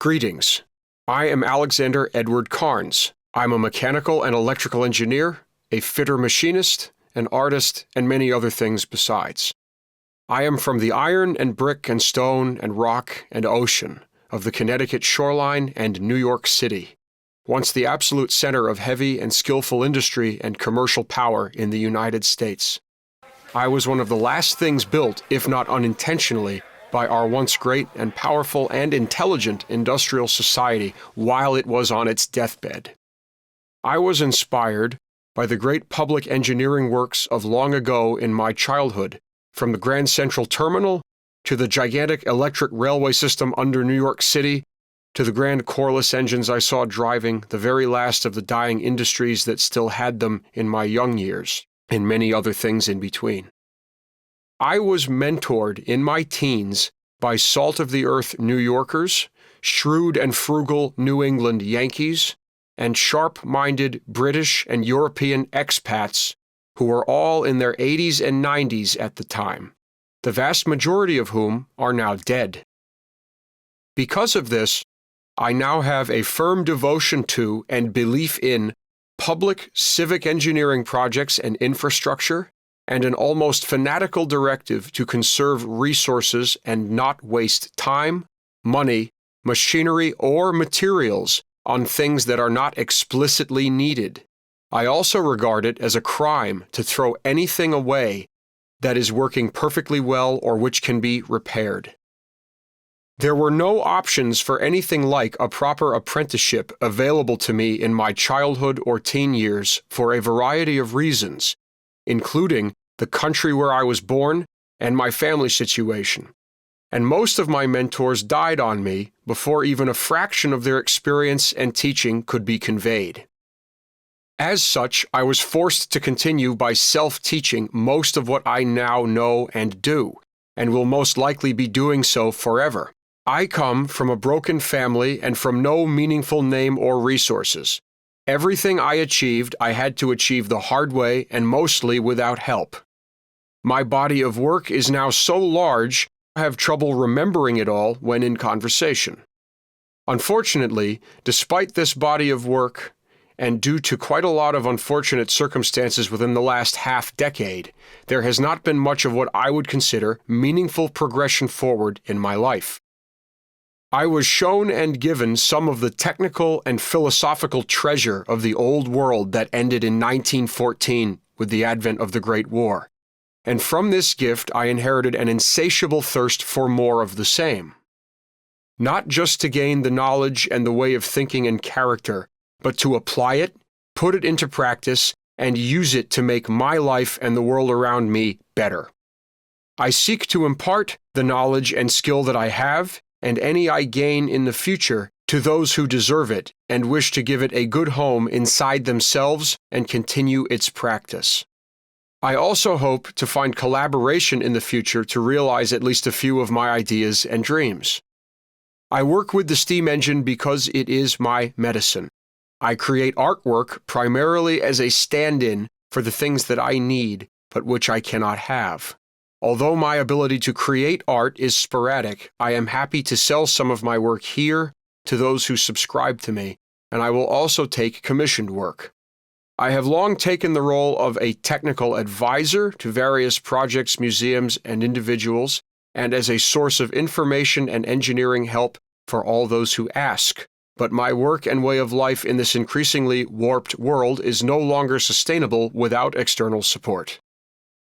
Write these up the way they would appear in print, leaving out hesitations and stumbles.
Greetings. I am Alexander Edward Karnes. I'm a mechanical and electrical engineer, a fitter machinist, an artist, and many other things besides. I am from the iron and brick and stone and rock and ocean of the Connecticut shoreline and New York City, once the absolute center of heavy and skillful industry and commercial power in the United States. I was one of the last things built, if not unintentionally, by our once great and powerful and intelligent industrial society while it was on its deathbed. I was inspired by the great public engineering works of long ago in my childhood, from the Grand Central Terminal to the gigantic electric railway system under New York City to the grand Corliss engines I saw driving, the very last of the dying industries that still had them in my young years, and many other things in between. I was mentored in my teens by salt-of-the-earth New Yorkers, shrewd and frugal New England Yankees, and sharp-minded British and European expats who were all in their 80s and 90s at the time, the vast majority of whom are now dead. Because of this, I now have a firm devotion to and belief in public civic engineering projects and infrastructure, and an almost fanatical directive to conserve resources and not waste time, money, machinery, or materials on things that are not explicitly needed. I also regard it as a crime to throw anything away that is working perfectly well or which can be repaired. There were no options for anything like a proper apprenticeship available to me in my childhood or teen years for a variety of reasons, including the country where I was born and my family situation. And most of my mentors died on me before even a fraction of their experience and teaching could be conveyed. As such, I was forced to continue by self-teaching most of what I now know and do, and will most likely be doing so forever. I come from a broken family and from no meaningful name or resources. Everything I achieved, I had to achieve the hard way and mostly without help. My body of work is now so large, I have trouble remembering it all when in conversation. Unfortunately, despite this body of work, and due to quite a lot of unfortunate circumstances within the last half-decade, there has not been much of what I would consider meaningful progression forward in my life. I was shown and given some of the technical and philosophical treasure of the old world that ended in 1914 with the advent of the Great War. And from this gift I inherited an insatiable thirst for more of the same. Not just to gain the knowledge and the way of thinking and character, but to apply it, put it into practice, and use it to make my life and the world around me better. I seek to impart the knowledge and skill that I have, and any I gain in the future, to those who deserve it and wish to give it a good home inside themselves and continue its practice. I also hope to find collaboration in the future to realize at least a few of my ideas and dreams. I work with the steam engine because it is my medicine. I create artwork primarily as a stand-in for the things that I need, but which I cannot have. Although my ability to create art is sporadic, I am happy to sell some of my work here to those who subscribe to me, and I will also take commissioned work. I have long taken the role of a technical advisor to various projects, museums, and individuals, and as a source of information and engineering help for all those who ask. But my work and way of life in this increasingly warped world is no longer sustainable without external support.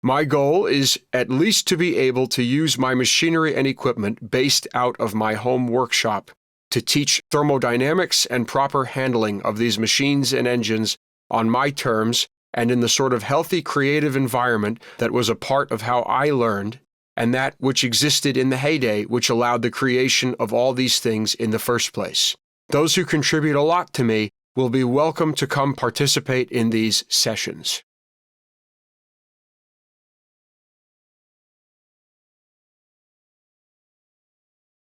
My goal is at least to be able to use my machinery and equipment based out of my home workshop to teach thermodynamics and proper handling of these machines and engines on my terms and in the sort of healthy creative environment that was a part of how I learned and that which existed in the heyday which allowed the creation of all these things in the first place. Those who contribute a lot to me will be welcome to come participate in these sessions.